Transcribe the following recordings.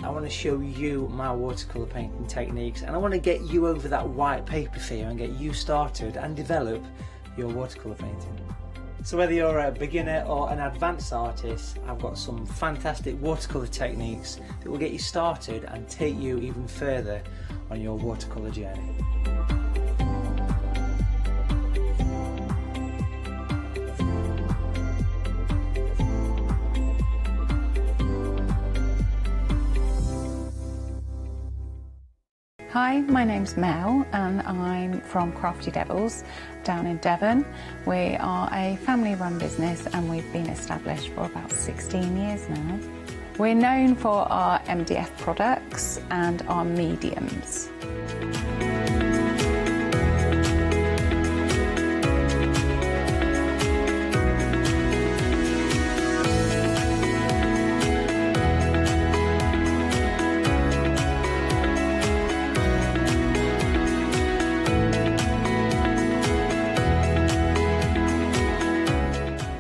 I want to show you my watercolour painting techniques, and I want to get you over that white paper fear and get you started and develop your watercolour painting. So whether you're a beginner or an advanced artist, I've got some fantastic watercolour techniques that will get you started and take you even further on your watercolour journey. Hi, my name's Mel and I'm from Crafty Devils down in Devon. We are a family-run business and we've been established for about 16 years now. We're known for our MDF products and our mediums.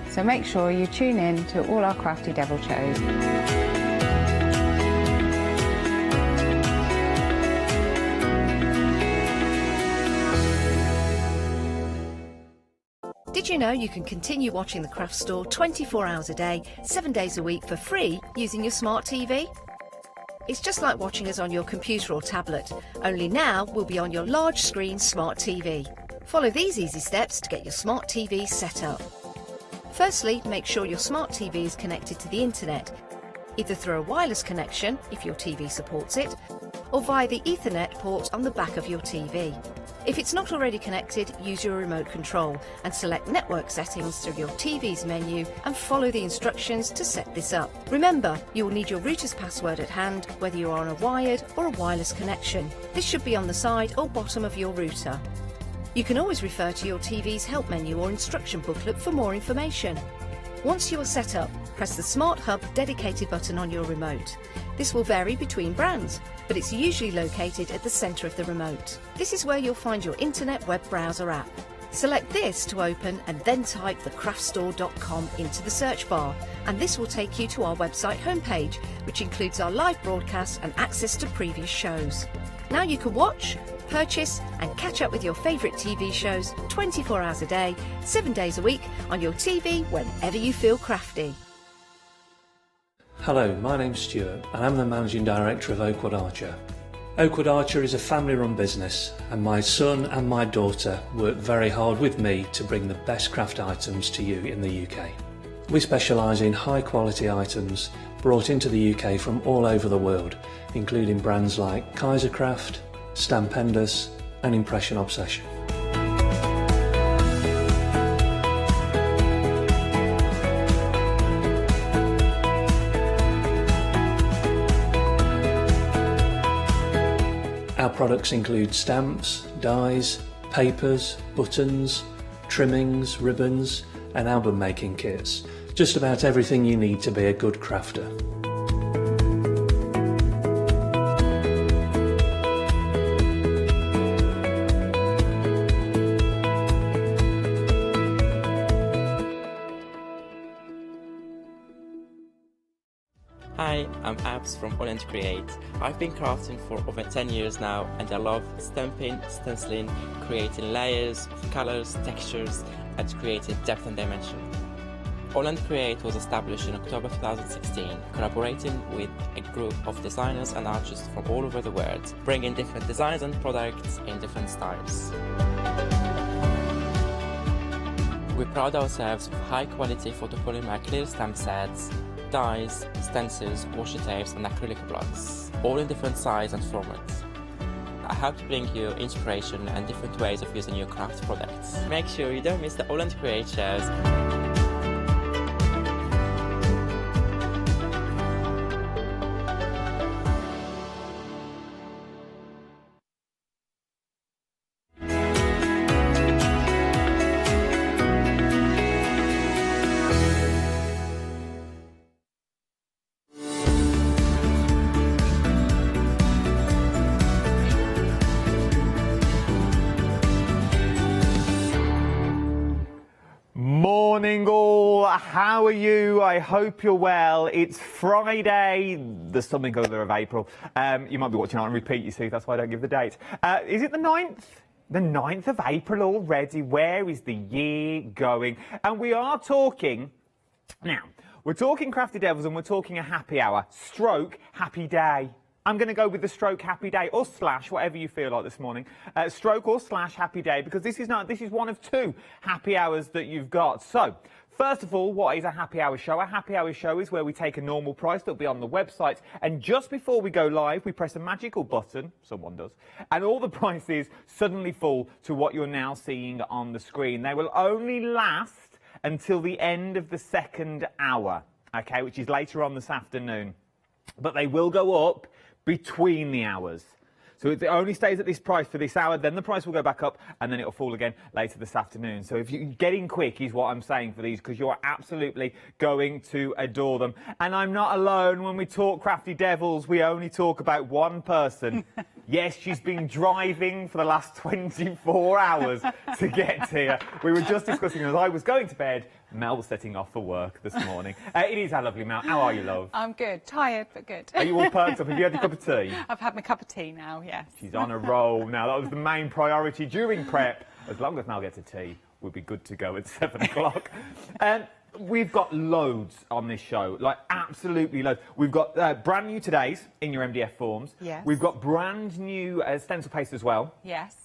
So make sure you tune in to all our Crafty Devil shows. Did you know you can continue watching the Craft Store 24 hours a day, 7 days a week for free using your smart TV? It's just like watching us on your computer or tablet, only now we'll be on your large screen smart TV. Follow these easy steps to get your smart TV set up. Firstly, make sure your smart TV is connected to the internet, either through a wireless connection, if your TV supports it, or via the Ethernet port on the back of your TV. If it's not already connected, use your remote control and select network settings through your TV's menu and follow the instructions to set this up. Remember, you will need your router's password at hand, whether you're on a wired or a wireless connection. This should be on the side or bottom of your router. You can always refer to your TV's help menu or instruction booklet for more information. Once you are set up, press the Smart Hub dedicated button on your remote. This will vary between brands, but it's usually located at the centre of the remote. This is where you'll find your internet web browser app. Select this to open and then type thecraftstore.com into the search bar, and this will take you to our website homepage, which includes our live broadcasts and access to previous shows. Now you can watch, purchase and catch up with your favourite TV shows 24 hours a day, 7 days a week on your TV whenever you feel crafty. Hello, my name's Stuart and I'm the Managing Director of Oakwood Archer. Oakwood Archer is a family-run business and my son and my daughter work very hard with me to bring the best craft items to you in the UK. We specialise in high-quality items brought into the UK from all over the world, including brands like Kaisercraft, Stampendous and Impression Obsession. Our products include stamps, dies, papers, buttons, trimmings, ribbons and album making kits. Just about everything you need to be a good crafter. Hi, I'm Abs from Hochanda Create. I've been crafting for over 10 years now and I love stamping, stenciling, creating layers of colours, textures and creating depth and dimension. Hochanda Create was established in October 2016, collaborating with a group of designers and artists from all over the world, bringing different designs and products in different styles. We pride ourselves with high quality photopolymer clear stamp sets, dies, stencils, washi tapes and acrylic blocks, all in different sizes and formats. I hope to bring you inspiration and different ways of using your craft products. Make sure you don't miss the Hochanda Create shows. Morning how are you? I hope you're well. It's Friday, the something or other of April. You might be watching on repeat, you see, that's why I don't give the date. Is it the 9th? The 9th of April already. Where is the year going? And we are talking, now, we're talking Crafty Devils and we're talking a happy hour, stroke happy day. I'm going to go with the stroke happy day, or slash, whatever you feel like this morning. Stroke or slash happy day, because this is one of 2 happy hours that you've got. So, first of all, what is a happy hour show? A happy hour show is where we take a normal price that'll be on the website, and just before we go live, we press a magical button, someone does, and all the prices suddenly fall to what you're now seeing on the screen. They will only last until the end of the 2nd hour, okay, which is later on this afternoon. But they will go up between the hours. So it only stays at this price for this hour, then the price will go back up, and then it'll fall again later this afternoon. So if you get in quick is what I'm saying for these, because you're absolutely going to adore them. And I'm not alone. When we talk Crafty Devils, we only talk about one person. Yes, she's been driving for the last 24 hours to get here. We were just discussing as I was going to bed, Mel was setting off for work this morning. It is our lovely Mel. How are you, love? I'm good. Tired, but good. Are you all perked up? Have you had your cup of tea? I've had my cup of tea now, yes. She's on a roll now. That was the main priority during prep. As long as Mel gets a tea, we'll be good to go at 7 o'clock. We've got loads on this show, like absolutely loads. We've got brand new today's in your MDF forms. Yes. We've got brand new stencil paste as well. Yes.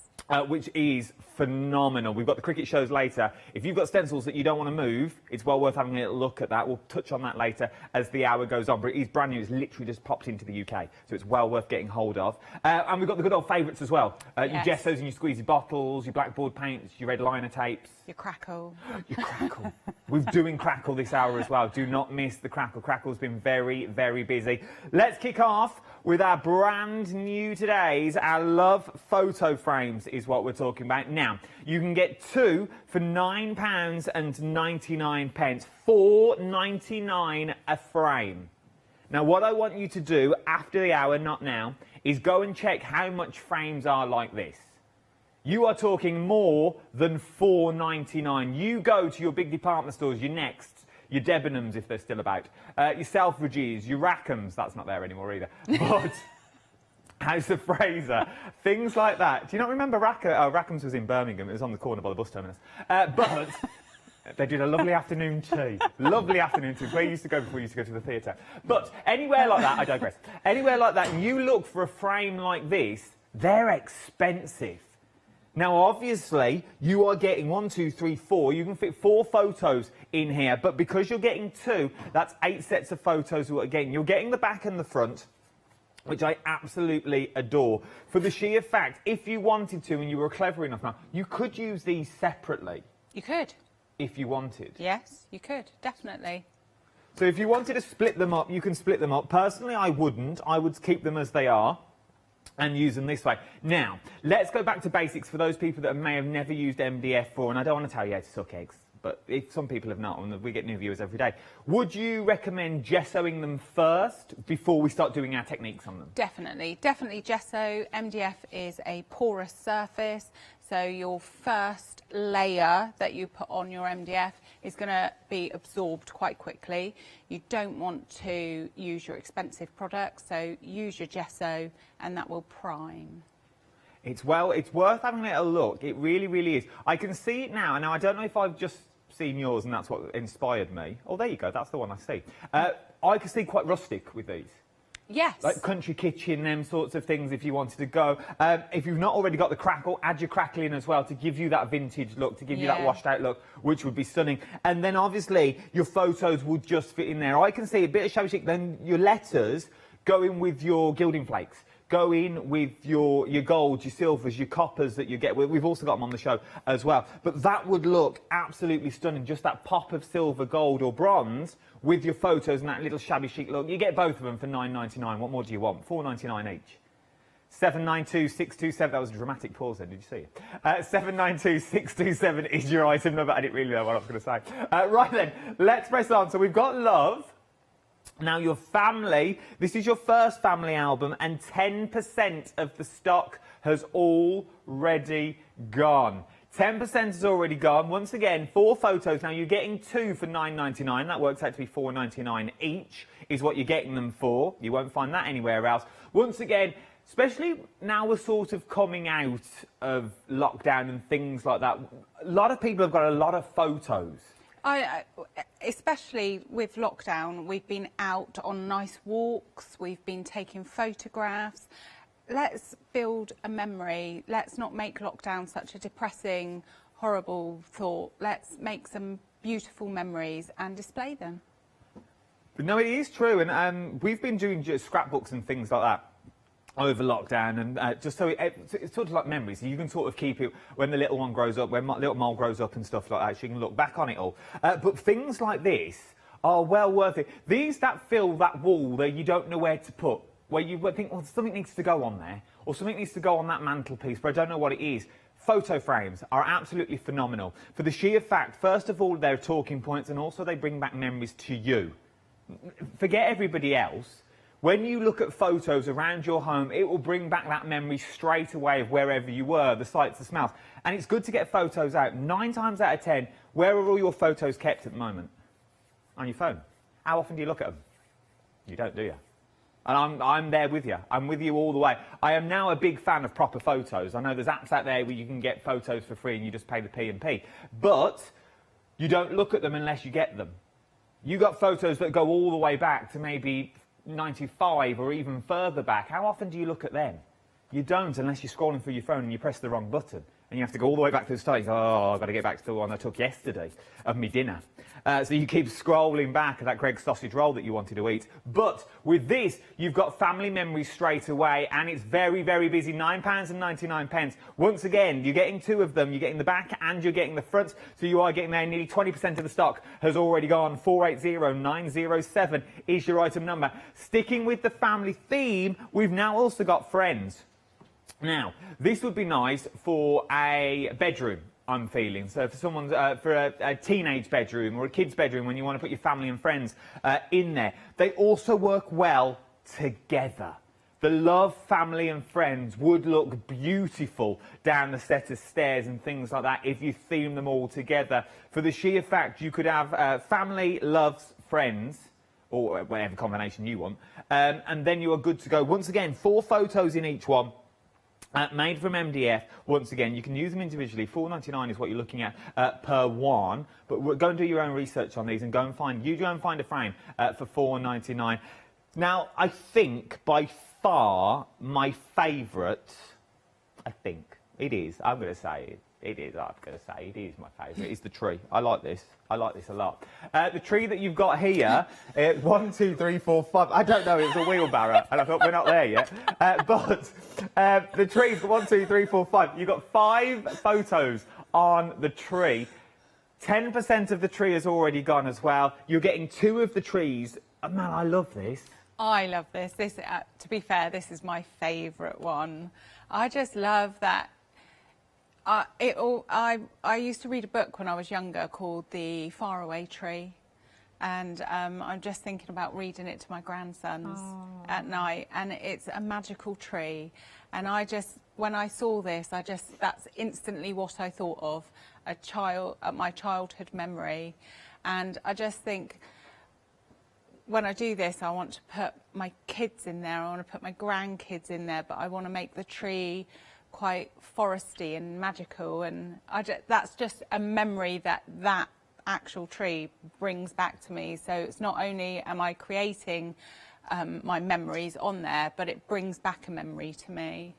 Which is phenomenal. We've got the cricket shows later. If you've got stencils that you don't want to move, it's well worth having a little look at that. We'll touch on that later as the hour goes on. But it is brand new. It's literally just popped into the UK. So it's well worth getting hold of. And we've got the good old favourites as well. Your Yes. gessos and your squeezy bottles, your blackboard paints, your red liner tapes. Your crackle. Your crackle. We're doing crackle this hour as well. Do not miss the crackle. Crackle's been very, very busy. Let's kick off with our brand new today's. Our love photo frames is what we're talking about. Now, you can get 2 for £9.99. £4.99 a frame. Now, what I want you to do after the hour, not now, is go and check how much frames are like this. You are talking more than £4.99. You go to your big department stores, your Nexts, your Debenhams if they're still about, your Selfridges, your Rackhams, that's not there anymore either, but House of Fraser, things like that. Do you not remember Rackhams was in Birmingham, it was on the corner by the bus terminus, but they did a lovely afternoon tea. Lovely afternoon tea, where you used to go before you used to go to the theatre. But anywhere like that, I digress, anywhere like that, you look for a frame like this, they're expensive. Now, obviously, you are getting 1, 2, 3, 4. You can fit 4 photos in here, but because you're getting 2, that's 8 sets of photos. Again, you're getting the back and the front, which I absolutely adore. For the sheer fact, if you wanted to and you were clever enough now, you could use these separately. You could. If you wanted. Yes, you could, definitely. So if you wanted to split them up, you can split them up. Personally, I wouldn't. I would keep them as they are and use them this way. Now, let's go back to basics for those people that may have never used MDF before, and I don't want to tell you how to suck eggs, but if some people have not, and we get new viewers every day, would you recommend gessoing them first before we start doing our techniques on them? Definitely, definitely gesso. MDF is a porous surface, so your first layer that you put on your MDF is going to be absorbed quite quickly. You don't want to use your expensive products, so use your gesso and that will prime. It's worth having a little look. It really, really is. I can see it now, and now I don't know if I've just seen yours and that's what inspired me. Oh, there you go. That's the one I see. I can see quite rustic with these. Yes. Like country kitchen, them sorts of things if you wanted to go. If you've not already got the crackle, add your crackle in as well to give you that vintage look, to give you that washed out look, which would be stunning. And then obviously your photos would just fit in there. I can see a bit of shabby chic, then your letters go in with your gilding flakes. Go in with your golds, your silvers, your coppers that you get. We've also got them on the show as well. But that would look absolutely stunning. Just that pop of silver, gold or bronze with your photos and that little shabby chic look. You get both of them for £9.99. What more do you want? £4.99 each. 792-627. That was a dramatic pause then, did you see it? 792-627 is your item number. I didn't really know what I was going to say. Right then, let's press on. So we've got love. Now, your family, this is your first family album, and 10% of the stock has already gone. 10% has already gone. Once again, 4 photos. Now, you're getting 2 for £9.99. That works out to be £4.99 each is what you're getting them for. You won't find that anywhere else. Once again, especially now we're sort of coming out of lockdown and things like that, a lot of people have got a lot of photos. Especially with lockdown, we've been out on nice walks, we've been taking photographs. Let's build a memory. Let's not make lockdown such a depressing, horrible thought. Let's make some beautiful memories and display them. But no, it is true, and we've been doing just scrapbooks and things like that over lockdown, and just so it's sort of like memories. You can sort of keep it when the little one grows up, when little Mole grows up and stuff like that, so you can look back on it all. But things like this are well worth it. These that fill that wall that you don't know where to put, where you think, well, something needs to go on there, or something needs to go on that mantelpiece, but I don't know what it is. Photo frames are absolutely phenomenal. For the sheer fact, first of all, they're talking points, and also they bring back memories to you. Forget everybody else. When you look at photos around your home, it will bring back that memory straight away of wherever you were, the sights, the smells. And it's good to get photos out. 9 times out of 10, where are all your photos kept at the moment? On your phone. How often do you look at them? You don't, do you? And I'm there with you. I'm with you all the way. I am now a big fan of proper photos. I know there's apps out there where you can get photos for free and you just pay the P&P. But you don't look at them unless you get them. You got photos that go all the way back to maybe 95 or even further back. How often do you look at them? You don't, unless you're scrolling through your phone and you press the wrong button. And you have to go all the way back to the start. You go, oh, I've got to get back to the one I took yesterday of my dinner. So you keep scrolling back at that Greg's sausage roll that you wanted to eat. But with this, you've got family memories straight away, and it's very, very busy. £9.99. Once again, you're getting 2 of them. You're getting the back and you're getting the front. So you are getting there. Nearly 20% of the stock has already gone. 480907 is your item number. Sticking with the family theme, we've now also got friends. Now, this would be nice for a bedroom, I'm feeling. So for someone's, for a teenage bedroom or a kid's bedroom when you want to put your family and friends in there. They also work well together. The love, family and friends would look beautiful down the set of stairs and things like that if you theme them all together. For the sheer fact you could have family, loves, friends, or whatever combination you want, and then you are good to go. Once again, 4 photos in each one. Made from MDF. Once again, you can use them individually. £4.99 is what you're looking at per one. But go and do your own research on these and go and find a frame for £4.99. Now, I think by far my favourite, I'm going to say it. It is my favourite. It's the tree. I like this. I like this a lot. The tree that you've got here, 1, 2, 3, 4, 5. I don't know. It's a wheelbarrow, and I thought we're not there yet. But the tree's 1, 2, 3, 4, 5. You've got 5 photos on the tree. 10% of the tree has already gone as well. You're getting 2 of the trees. Oh, man, I love this. I love this. This, to be fair, this is my favourite one. I just love that. I used to read a book when I was younger called The Faraway Tree, and I'm just thinking about reading it to my grandsons at night, and it's a magical tree. And when I saw this, that's instantly what I thought of, my childhood memory. And I just think, when I do this, I want to put my kids in there, I want to put my grandkids in there, but I want to make the tree quite foresty and magical, and that's just a memory that actual tree brings back to me. So it's not only am I creating my memories on there, but it brings back a memory to me.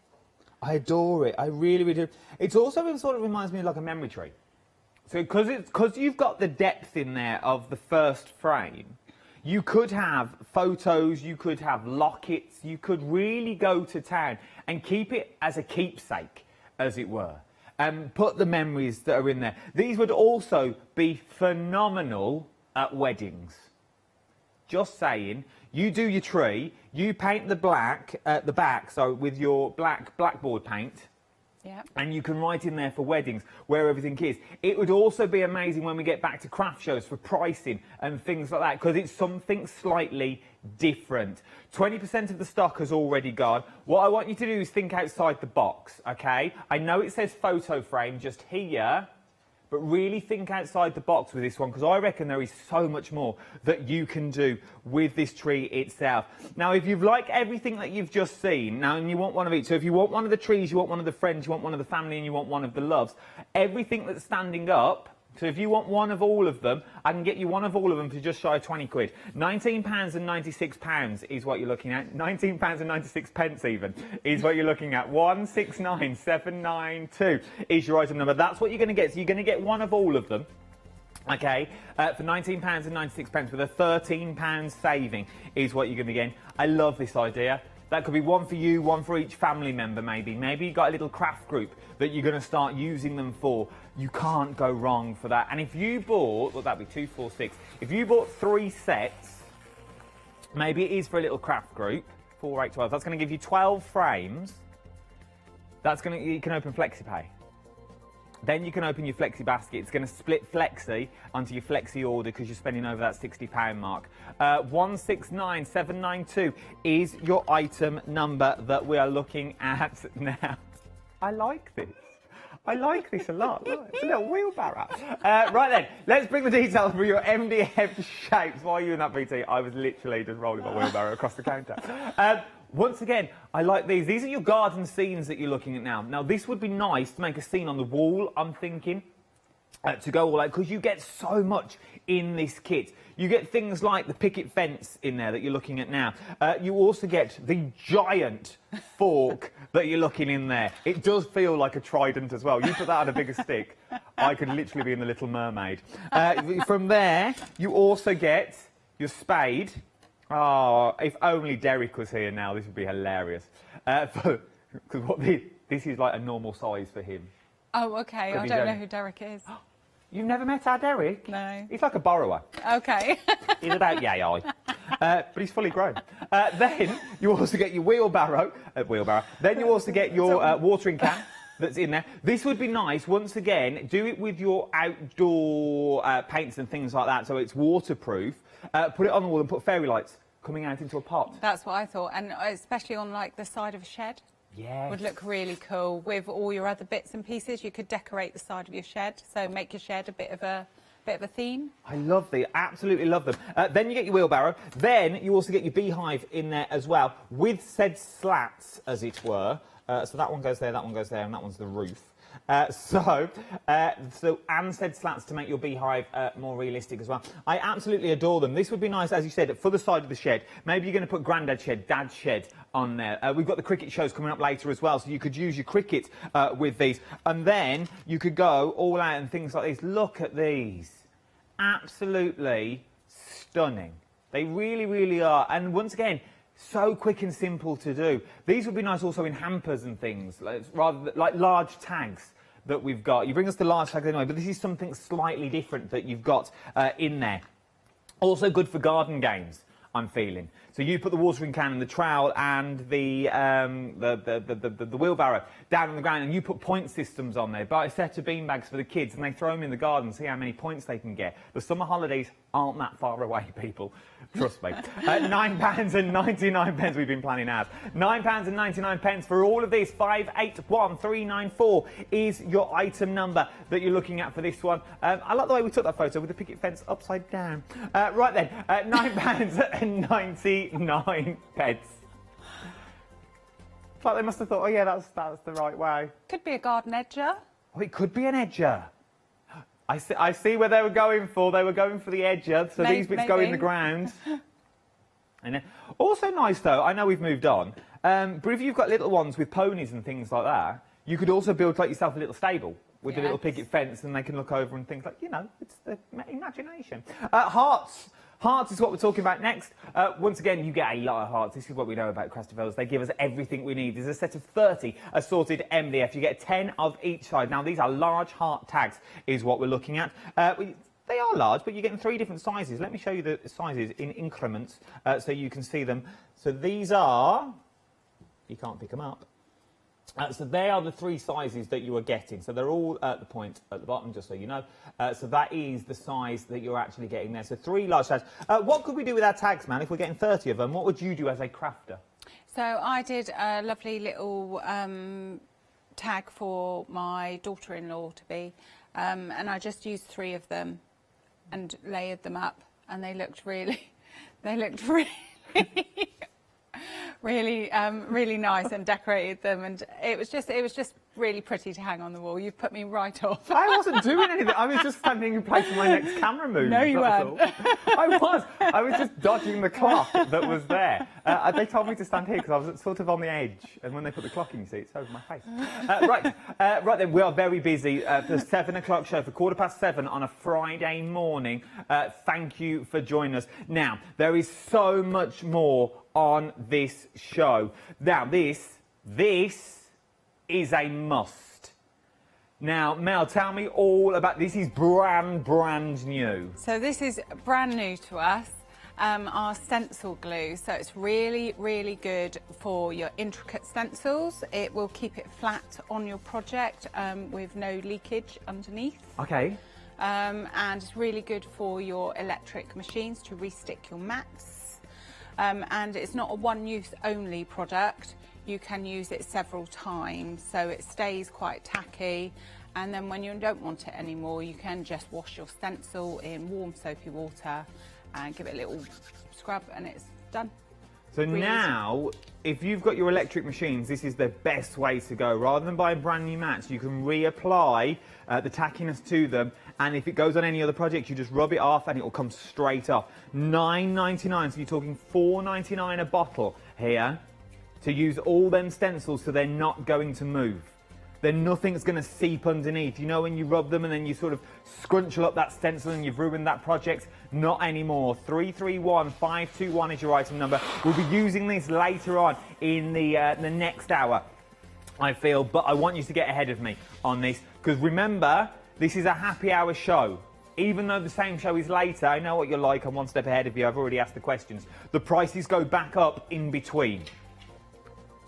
I adore it. I really, really do. It also sort of reminds me of like a memory tree. So because you've got the depth in there of the first frame, you could have photos, you could have lockets, you could really go to town and keep it as a keepsake, as it were, and put the memories that are in there. These would also be phenomenal at weddings. Just saying, you do your tree, you paint the black at the back, so with your blackboard paint. Yeah. And you can write in there for weddings where everything is. It would also be amazing when we get back to craft shows for pricing and things like that, because it's something slightly different. 20% of the stock has already gone. What I want you to do is think outside the box, okay? I know it says photo frame just here, but really think outside the box with this one, because I reckon there is so much more that you can do with this tree itself. Now, if you've liked everything that you've just seen, now, and you want one of each, so if you want one of the trees, you want one of the friends, you want one of the family, and you want one of the loves, everything that's standing up, so if you want one of all of them, I can get you one of all of them for just shy of 20 quid. £19.96 is what you're looking at. £19.96 even is what you're looking at. 169792 is your item number. That's what you're going to get. So you're going to get one of all of them. Okay, for £19.96 with a £13 saving is what you're going to be getting. I love this idea. That could be one for you, one for each family member maybe. Maybe you've got a little craft group that you're going to start using them for. You can't go wrong for that. And if you bought, well, that'd be 2, 4, 6. If you bought 3 sets, maybe it is for a little craft group, 4, 8, 12. That's going to give you 12 frames. That's going to, you can open FlexiPay. Then you can open your Flexi basket. It's going to split Flexi onto your Flexi order because you're spending over that £60 mark. 169792 is your item number that we are looking at now. I like this. I like this a lot. Look, it's a little wheelbarrow. Right then, let's bring the details for your MDF shapes. While you in that BT, I was literally just rolling my wheelbarrow across the counter. Once again, I like these. These are your garden scenes that you're looking at now. Now, this would be nice to make a scene on the wall, I'm thinking, to go all out, because you get so much in this kit. You get things like the picket fence in there that you're looking at now. You also get the giant fork that you're looking in there. It does feel like a trident as well. You put that on a bigger stick, I could literally be in The Little Mermaid. From there, you also get your spade. Oh, if only Derek was here now, this would be hilarious. Because this is like a normal size for him. Oh, okay. I don't know who Derek is. You've never met our Derek? No. He's like a borrower. Okay. He's about yay high. But he's fully grown. Then you also get your wheelbarrow. Then you also get your watering can that's in there. This would be nice, once again, do it with your outdoor paints and things like that, so it's waterproof. Put it on the wall and put fairy lights coming out into a pot. That's what I thought, and especially on like the side of a shed. Yes. Would look really cool with all your other bits and pieces. You could decorate the side of your shed, so make your shed a bit of a theme. I love these, absolutely love them. Then you get your wheelbarrow. Then you also get your beehive in there as well, with said slats, as it were. So that one goes there, that one goes there, and that one's the roof. And said slats to make your beehive more realistic as well. I absolutely adore them. This would be nice, as you said, for the side of the shed. Maybe you're going to put granddad's shed, dad's shed on there. We've got the cricket shows coming up later as well, so you could use your cricket with these. And then you could go all out and things like this. Look at these. Absolutely stunning. They really, really are. And once again, so quick and simple to do. These would be nice also in hampers and things, rather like large tags that we've got. You bring us the large tags anyway, but this is something slightly different that you've got in there. Also good for garden games, I'm feeling. So you put the watering can and the trowel and the wheelbarrow down on the ground, and you put point systems on there. Buy a set of beanbags for the kids, and they throw them in the garden, see how many points they can get. The summer holidays aren't that far away, people. Trust me. £9.99 we've been planning out. £9.99 for all of this. 581394 is your item number that you're looking at for this one. I like the way we took that photo with the picket fence upside down. Right then, £9.99. It's like they must have thought, oh yeah, that's the right way. Could be a garden edger. Oh, it could be an edger. I see where they were going for. They were going for the edger, so these bits go in the ground. And also nice though, I know we've moved on, but if you've got little ones with ponies and things like that, you could also build like yourself a little stable with a little picket fence, and they can look over and things like, you know, it's the imagination. Hearts. Hearts is what we're talking about next. Once again, you get a lot of hearts. This is what we know about Crafty Devils. They give us everything we need. There's a set of 30 assorted MDF. You get 10 of each side. Now, these are large heart tags, is what we're looking at. They are large, but you're getting 3 different sizes. Let me show you the sizes in increments so you can see them. So these are... You can't pick them up. So they are the 3 sizes that you are getting. So they're all at the point at the bottom, just so you know. So that is the size that you're actually getting there. So 3 large tags. What could we do with our tags, man, if we're getting 30 of them? What would you do as a crafter? So I did a lovely little tag for my daughter-in-law to be, and I just used 3 of them and layered them up, and they looked really really nice, and decorated them, and it was just really pretty to hang on the wall. You've put me right off. I wasn't doing anything. I was just standing in place for my next camera move. No, you weren't. I was just dodging the clock that was there. They told me to stand here because I was sort of on the edge, and when they put the clock in, you see, it's over my face. Right then, we are very busy for the 7 o'clock show, for 7:15 on a Friday morning. Thank you for joining us. Now, there is so much more on this show. Now, this is a must. Now, Mel, tell me all about this. Is brand new. So this is brand new to us. Our stencil glue. So it's really good for your intricate stencils. It will keep it flat on your project with no leakage underneath. Okay. And it's really good for your electric machines to restick your mats. And it's not a one-use only product. You can use it several times, so it stays quite tacky, and then when you don't want it anymore, you can just wash your stencil in warm soapy water and give it a little scrub, and it's done. So Really now, if you've got your electric machines, this is the best way to go. Rather than buying brand new mats, you can reapply the tackiness to them, and if it goes on any other project, you just rub it off and it will come straight off. $9.99, so you're talking $4.99 a bottle here to use all them stencils, so they're not going to move. Then nothing's going to seep underneath. You know when you rub them and then you sort of scrunchel up that stencil and you've ruined that project? Not anymore. 331521 is your item number. We'll be using this later on in the next hour, I feel, but I want you to get ahead of me on this, because remember, this is a happy hour show. Even though the same show is later, I know what you're like, I'm one step ahead of you, I've already asked the questions. The prices go back up in between.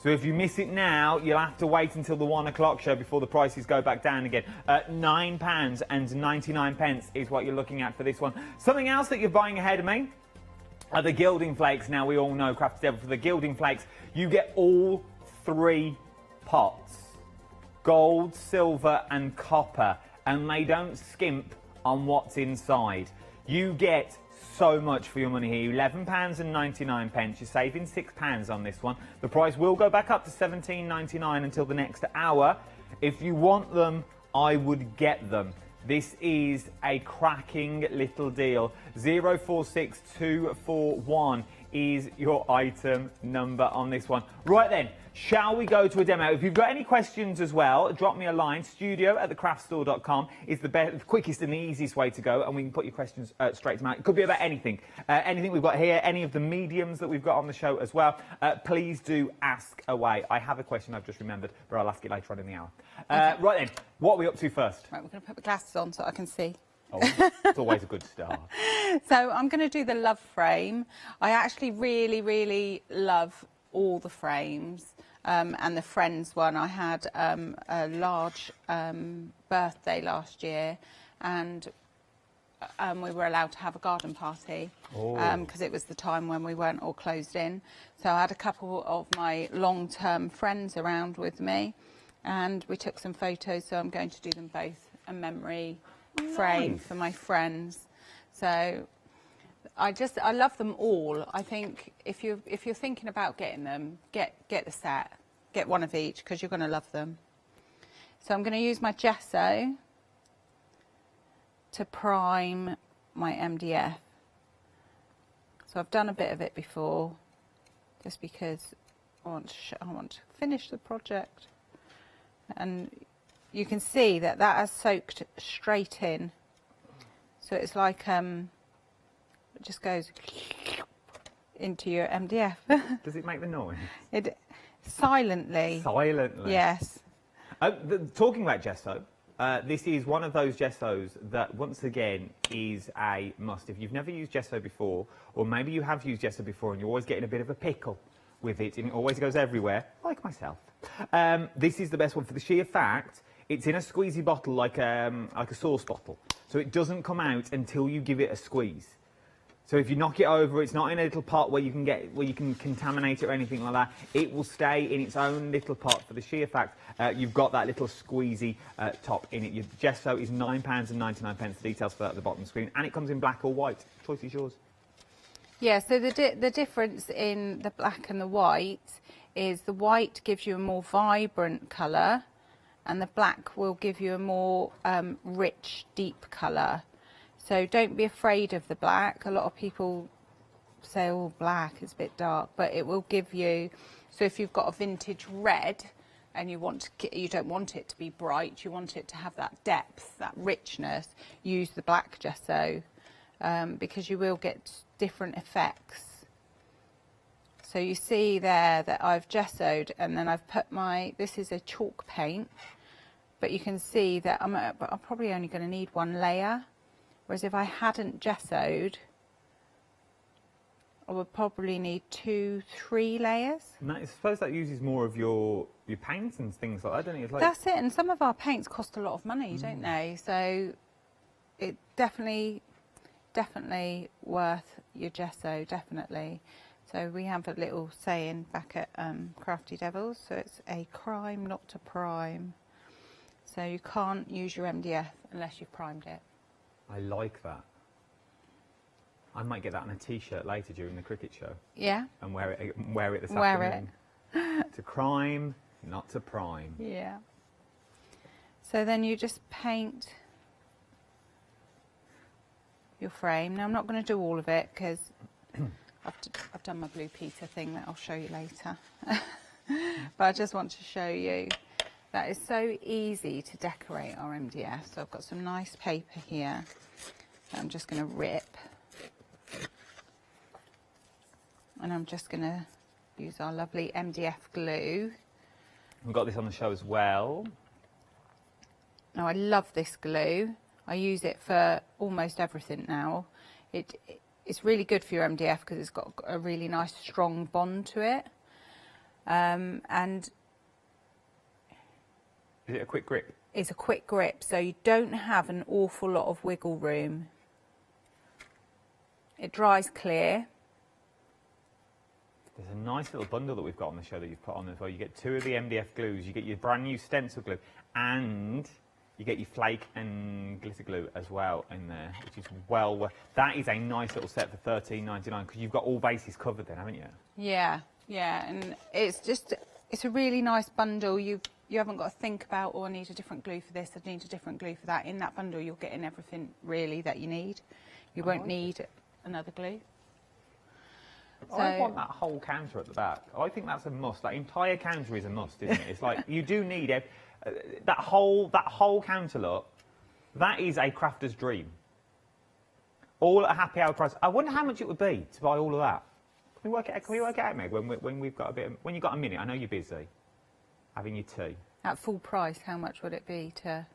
So if you miss it now, you'll have to wait until the 1 o'clock show before the prices go back down again. £9.99 is what you're looking at for this one. Something else that you're buying ahead of me are the gilding flakes. Now, we all know Crafty Devils, for the gilding flakes, you get all 3 pots. Gold, silver and copper. And they don't skimp on what's inside. You get so much for your money here. £11.99. You're saving £6 on this one. The price will go back up to $17.99 until the next hour. If you want them, I would get them. This is a cracking little deal. 046241 is your item number on this one. Right then, shall we go to a demo? If you've got any questions as well, drop me a line. studio@thecraftstore.com is the quickest and the easiest way to go, and we can put your questions straight to Matt. It could be about anything. Anything we've got here, any of the mediums that we've got on the show as well. Please do ask away. I have a question I've just remembered, but I'll ask it later on in the hour. Okay. Right then, what are we up to first? Right, we're going to put the glasses on so I can see. Oh, it's always a good start. So I'm going to do the love frame. I actually really love all the frames, and the Friends one. I had a large birthday last year, and we were allowed to have a garden party because it was the time when we weren't all closed in. So I had a couple of my long-term friends around with me, and we took some photos, so I'm going to do them both a memory frame for my friends. So I love them all. I think if you're thinking about getting them, get the set, get one of each, because you're going to love them. So I'm going to use my gesso to prime my MDF. So I've done a bit of it before, just because I want to finish the project. And you can see that has soaked straight in. So it's like it just goes into your MDF. Does it make the noise? It silently. Silently. Yes. Talking about gesso, this is one of those gessos that, once again, is a must. If you've never used gesso before, or maybe you have used gesso before and you're always getting a bit of a pickle with it, and it always goes everywhere, like myself. This is the best one for the sheer fact it's in a squeezy bottle like a sauce bottle, so it doesn't come out until you give it a squeeze. So if you knock it over, it's not in a little pot where you can contaminate it or anything like that. It will stay in its own little pot for the sheer fact you've got that little squeezy top in it. Your gesso is £9.99. The details for that at the bottom of the screen, and it comes in black or white. Choice is yours. Yeah, so the difference in the black and the white is the white gives you a more vibrant colour, and the black will give you a more rich, deep colour. So don't be afraid of the black. A lot of people say, oh, black is a bit dark, but it will give you, so if you've got a vintage red and you don't want it to be bright, you want it to have that depth, that richness, use the black gesso because you will get different effects. So you see there that I've gessoed and then I've put this is a chalk paint, but you can see that I'm probably only going to need one layer. Whereas if I hadn't gessoed, I would probably need 2-3 layers. And I suppose that uses more of your paints and things like that, don't it? It's like... That's it, and some of our paints cost a lot of money, don't they? So it definitely worth your gesso, definitely. So we have a little saying back at Crafty Devils, so it's a crime not to prime. So you can't use your MDF unless you've primed it. I like that. I might get that on a T-shirt later during the cricket show. Yeah. And wear it this wear afternoon. It. To crime, not to prime. Yeah. So then you just paint your frame. Now I'm not going to do all of it because I've done my Blue Peter thing that I'll show you later. But I just want to show you. That is so easy to decorate our MDF. So I've got some nice paper here that I'm just going to rip. And I'm just going to use our lovely MDF glue. We've got this on the show as well. Now I love this glue. I use it for almost everything now. It's really good for your MDF because it's got a really nice strong bond to it. And is it a quick grip? It's a quick grip, so you don't have an awful lot of wiggle room. It dries clear. There's a nice little bundle that we've got on the show that you've put on as well. You get 2 of the MDF glues, you get your brand new stencil glue, and you get your flake and glitter glue as well in there, which is well worth. That is a nice little set for £13.99 because you've got all bases covered then, haven't you? Yeah, and it's a really nice bundle. You haven't got to think about, oh, I need a different glue for this, I need a different glue for that. In that bundle, you're getting everything really that you need. You won't need another glue. So, I want that whole counter at the back. I think that's a must. That entire counter is a must, isn't it? It's like you do need that whole counter look. That is a crafter's dream. All at a happy hour price. I wonder how much it would be to buy all of that. Can we work it out, Meg? When we've got when you've got a minute. I know you're busy. Having your tea. At full price, how much would it be to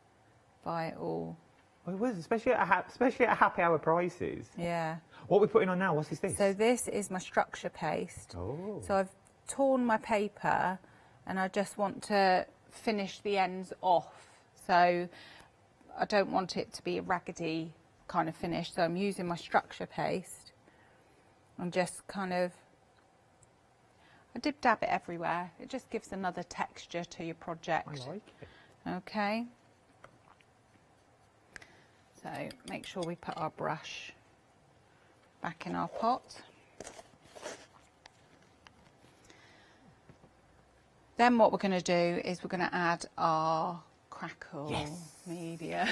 buy it all? Well, it was, especially at happy hour prices. Yeah. What we're putting on now, what's this? So this is my structure paste. Oh. So I've torn my paper and I just want to finish the ends off. So I don't want it to be a raggedy kind of finish. So I'm using my structure paste and just kind of, I did dab it everywhere. It just gives another texture to your project. I like it. Okay. So make sure we put our brush back in our pot. Then what we're going to do is we're going to add our crackle media.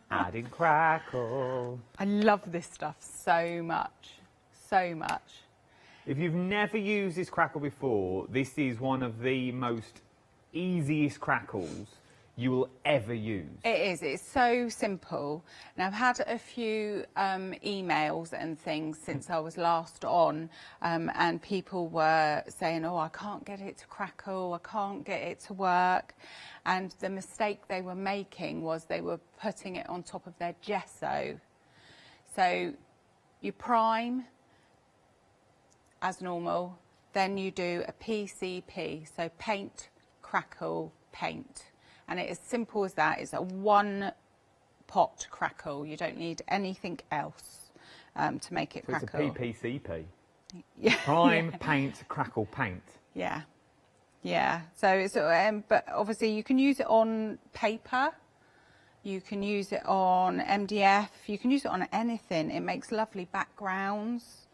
Adding crackle. I love this stuff so much, so much. If you've never used this crackle before, this is one of the most easiest crackles you will ever use. It is. It's so simple. Now, I've had a few emails and things since I was last on, and people were saying, oh, I can't get it to crackle, I can't get it to work. And the mistake they were making was they were putting it on top of their gesso. So you prime as normal, then you do a PCP, so paint, crackle, paint. And it's as simple as that. It's a one pot crackle. You don't need anything else to make it crackle. It's a PPCP. Yeah. Prime, paint, crackle, paint. Yeah. Yeah. So it's, but obviously you can use it on paper. You can use it on MDF. You can use it on anything. It makes lovely backgrounds.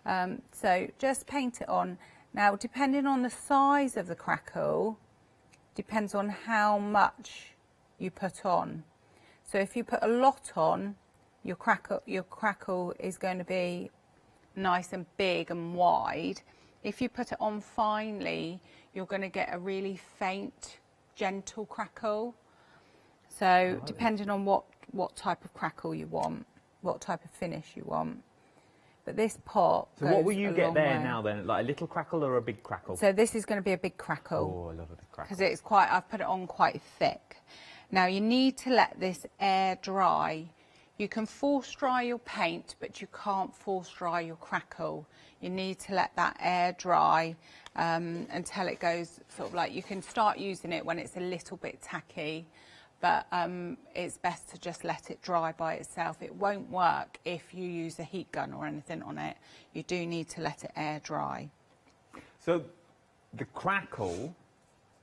So just paint it on. Now, depending on the size of the crackle, depends on how much you put on. So if you put a lot on, your crackle is going to be nice and big and wide. If you put it on finely, you're going to get a really faint, gentle crackle. So depending on what type of crackle you want, what type of finish you want. But this pot So what will you get there now then? Like a little crackle or a big crackle? So this is going to be a big crackle. Oh, I love a big crackle. Because it's quite, I've put it on quite thick. Now you need to let this air dry. You can force dry your paint, but you can't force dry your crackle. You need to let that air dry until it goes sort of like, you can start using it when it's a little bit tacky, but it's best to just let it dry by itself. It won't work if you use a heat gun or anything on it. You do need to let it air dry. So the crackle,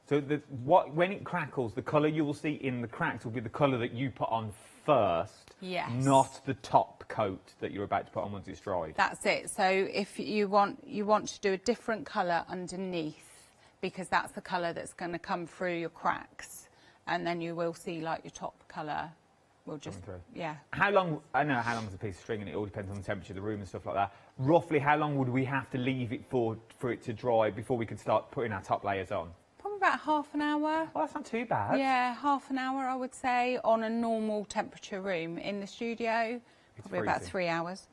when it crackles, the colour you will see in the cracks will be the colour that you put on first, yes, not the top coat that you're about to put on once it's dried. That's it. So if you want to do a different colour underneath, because that's the colour that's going to come through your cracks, and then you will see like your top colour will just, yeah. How long, I know how long is a piece of string, and it all depends on the temperature of the room and stuff like that. Roughly how long would we have to leave it for it to dry before we could start putting our top layers on? Probably about half an hour. Oh, that's not too bad. Yeah, half an hour I would say on a normal temperature room. In the studio, It's probably about freezing. 3 hours.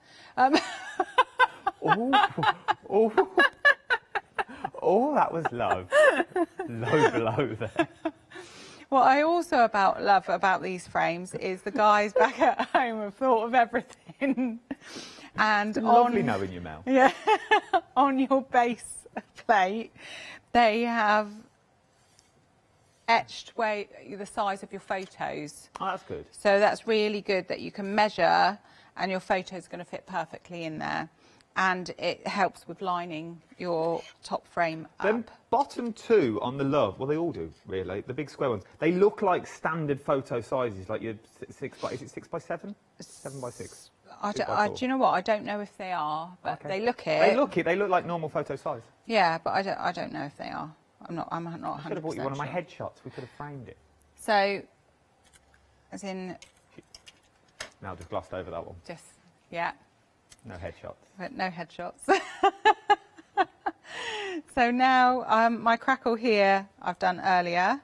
Oh, that was love. Low below there. What I also love about these frames is the guys back at home have thought of everything. And Lovely knowing you, Mel. Yeah, on your base plate, they have etched the size of your photos. Oh, that's good. So that's really good that you can measure and your photo is going to fit perfectly in there. And it helps with lining your top frame up. Them bottom two on the Love, well, they all do, really, the big square ones. They look like standard photo sizes, like your is it 6x7? 7x6? Do you know what? I don't know if they are, but Okay. they look it. They look like normal photo size. Yeah, but I don't know if they are. I'm not 100% I could have bought you one of my sure. headshots. We could have framed it. So, as in, Now just glossed over that one. just, yeah, No headshots. but no headshots. So now, my crackle here, I've done earlier.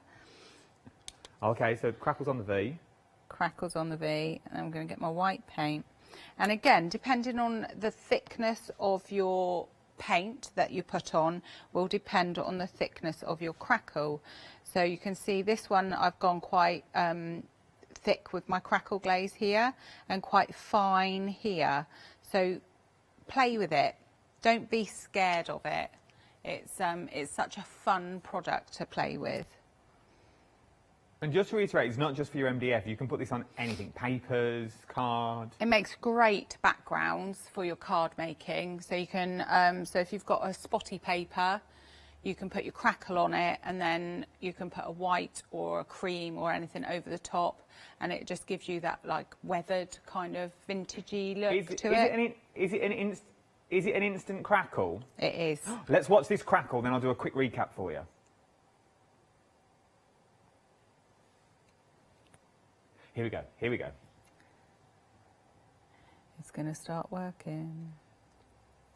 Okay, so crackles on the V. Crackles on the V, and I'm going to get my white paint. And again, depending on the thickness of your paint that you put on will depend on the thickness of your crackle. So you can see this one I've gone quite thick with my crackle glaze here and quite fine here. So play with it. Don't be scared of it. It's such a fun product to play with. And just to reiterate, it's not just for your MDF. You can put this on anything. Papers, card. It makes great backgrounds for your card making. So you can, so if you've got a spotty paper, you can put your crackle on it, and then you can put a white or a cream or anything over the top, and it just gives you that like weathered kind of vintagey look to it. Is it an instant crackle? It is. Let's watch this crackle, then I'll do a quick recap for you. Here we go. Here we go. It's going to start working.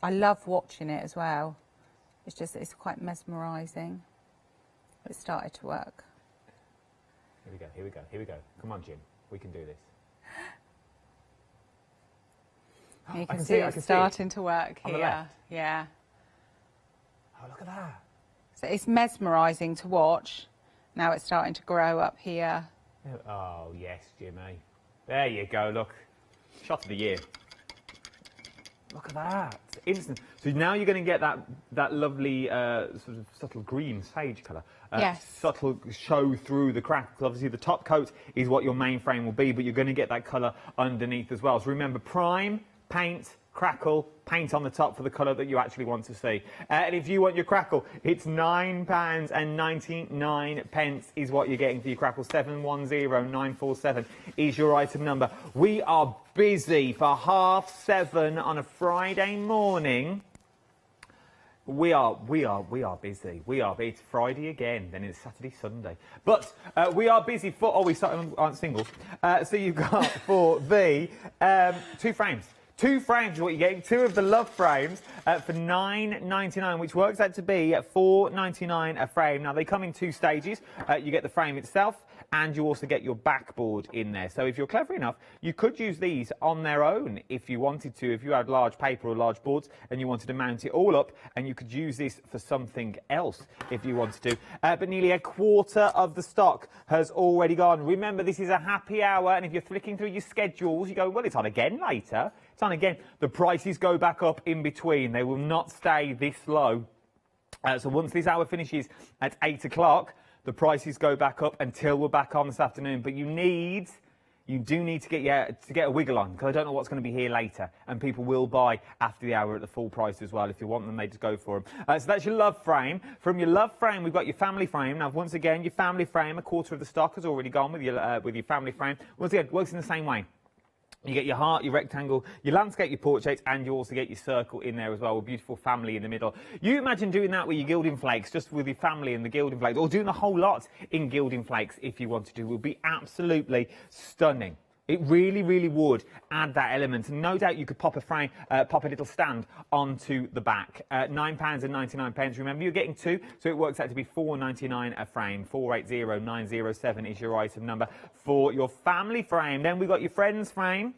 I love watching it as well. It's quite mesmerising. It started to work. Here we go. Here we go. Here we go. Come on, Jim. We can do this. You I can can see see it, I it can see it. starting to work On the here. left? Yeah. Oh, look at that. So it's mesmerising to watch. Now it's starting to grow up here. Oh, yes, Jimmy. There you go, look. Shot of the year. Look at that, instant. So now you're going to get that lovely sort of subtle green sage colour. Yes. Subtle show through the crackles. Obviously the top coat is what your main frame will be, but you're going to get that colour underneath as well. So remember, prime, paint, crackle, paint on the top for the colour that you actually want to see. And if you want your crackle, it's £9.99 is what you're getting for your crackle. 710947 is your item number. We are busy for 7:30 on a Friday morning. We are busy. It's Friday again, then it's Saturday, Sunday. But we are busy for, we aren't singles. So you've got for the 2 frames. 2 frames is what you're getting. 2 of the Love frames for £9.99, which works out to be £4.99 a frame. Now, they come in 2 stages. You get the frame itself, and you also get your backboard in there. So if you're clever enough, you could use these on their own if you wanted to. If you had large paper or large boards and you wanted to mount it all up, and you could use this for something else if you wanted to. But nearly a quarter of the stock has already gone. Remember, this is a happy hour, and if you're flicking through your schedules, you go, well, it's on again later. It's on again. The prices go back up in between. They will not stay this low. So once this hour finishes at 8 o'clock, the prices go back up until we're back on this afternoon. But you do need to get a wiggle on, because I don't know what's going to be here later, and people will buy after the hour at the full price as well. If you want them, they just go for them. So that's your Love frame. From your Love frame, we've got your family frame. Now, once again, your family frame, a quarter of the stock has already gone with your family frame. Once again, it works in the same way. You get your heart, your rectangle, your landscape, your portrait, and you also get your circle in there as well, with beautiful family in the middle. You imagine doing that with your gilding flakes, just with your family and the gilding flakes, or doing a whole lot in gilding flakes if you wanted to. It would be absolutely stunning. It really, really would add that element. And no doubt you could pop a frame, pop a little stand onto the back. £9.99. Remember, you're getting 2, so it works out to be £4.99 a frame. 480907 is your item number for your family frame. Then we've got your friends frame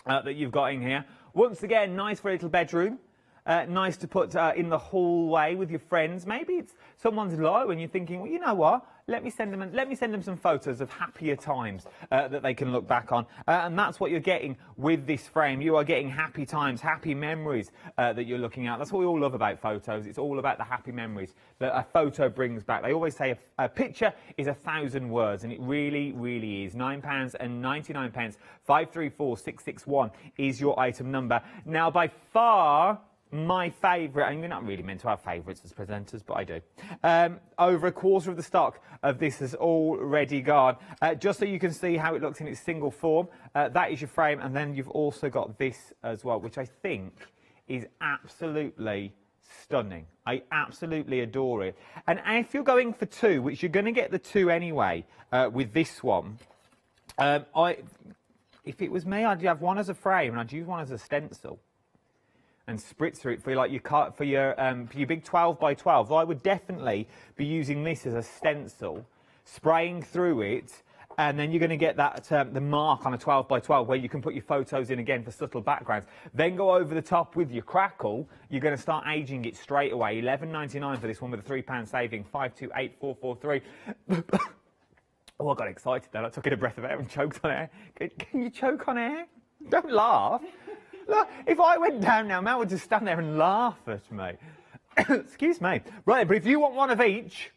that you've got in here. Once again, nice for a little bedroom. Nice to put in the hallway with your friends. Maybe it's someone's low and you're thinking, well, you know what? Let me send them some photos of happier times that they can look back on. And that's what you're getting with this frame. You are getting happy times, happy memories that you're looking at. That's what we all love about photos. It's all about the happy memories that a photo brings back. They always say a picture is 1,000 words, and it really, really is. £9.99. 534661 is your item number. Now, by far, my favourite, and you're not really meant to have favourites as presenters, but I do. Over a quarter of the stock of this has already gone. Just so you can see how it looks in its single form, that is your frame, and then you've also got this as well, which I think is absolutely stunning. I absolutely adore it. And if you're going for 2, which you're going to get the 2 anyway with this one, if it was me, I'd have one as a frame and I'd use one as a stencil and spritzer it for your big 12 by 12. I would definitely be using this as a stencil, spraying through it, and then you're going to get that the mark on a 12 by 12 where you can put your photos in again for subtle backgrounds. Then go over the top with your crackle. You're going to start aging it straight away. £11.99 for this one with a £3 saving. 528443. Oh, I got excited then. I took in a breath of air and choked on air. Can you choke on air? Don't laugh. Look, if I went down now, Mel would just stand there and laugh at me. Excuse me. Right, but if you want one of each,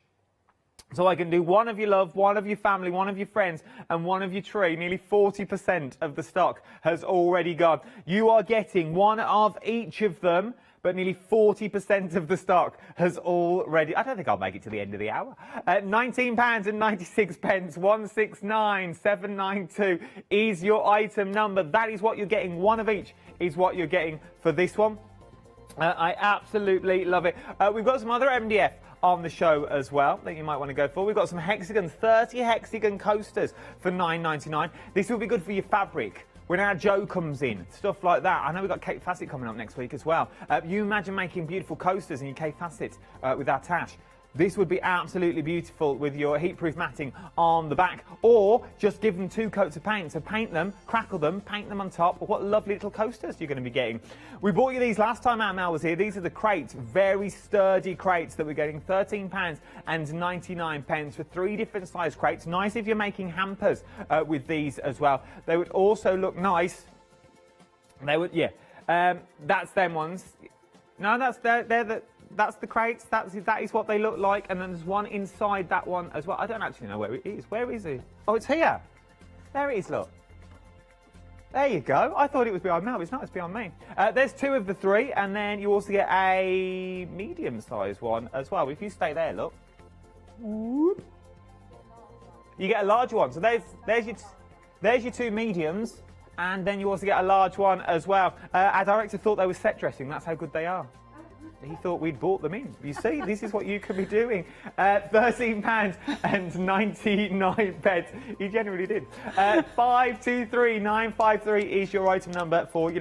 so I can do one of your love, one of your family, one of your friends, and one of your tree, nearly 40% of the stock has already gone. You are getting one of each of them, but nearly 40% of the stock has already... I don't think I'll make it to the end of the hour. £19.96, 169792 is your item number. That is what you're getting. One of each is what you're getting for this one. I absolutely love it. We've got some other MDF on the show as well that you might want to go for. We've got some hexagons, 30 hexagon coasters for $9.99. This will be good for your fabric when our Joe comes in, stuff like that. I know we've got Kate Fassett coming up next week as well. You imagine making beautiful coasters in your Kate Fassett with our Tash. This would be absolutely beautiful with your heat-proof matting on the back, or just give them 2 coats of paint. So paint them, crackle them, paint them on top. What lovely little coasters you're going to be getting. We bought you these last time our Mel was here. These are the crates, very sturdy crates that we're getting. £13.99 for 3 different size crates. Nice if you're making hampers with these as well. They would also look nice. They would, yeah. That's them ones. No, that's that's the crates. That is what they look like. And then there's one inside that one as well. I don't actually know where it is. Where is it? Oh, it's here. There it is. Look. There you go. I thought it was behind Mel. It's not. It's behind me. There's 2 of the 3, and then you also get a medium-sized one as well. If you stay there, look. Whoop. You get a large one. So there's your 2 mediums, and then you also get a large one as well. Our director thought they were set dressing. That's how good they are. He thought we'd bought them in. You see, this is what you could be doing. £13.99. He generally did. 523953 is your item number for your little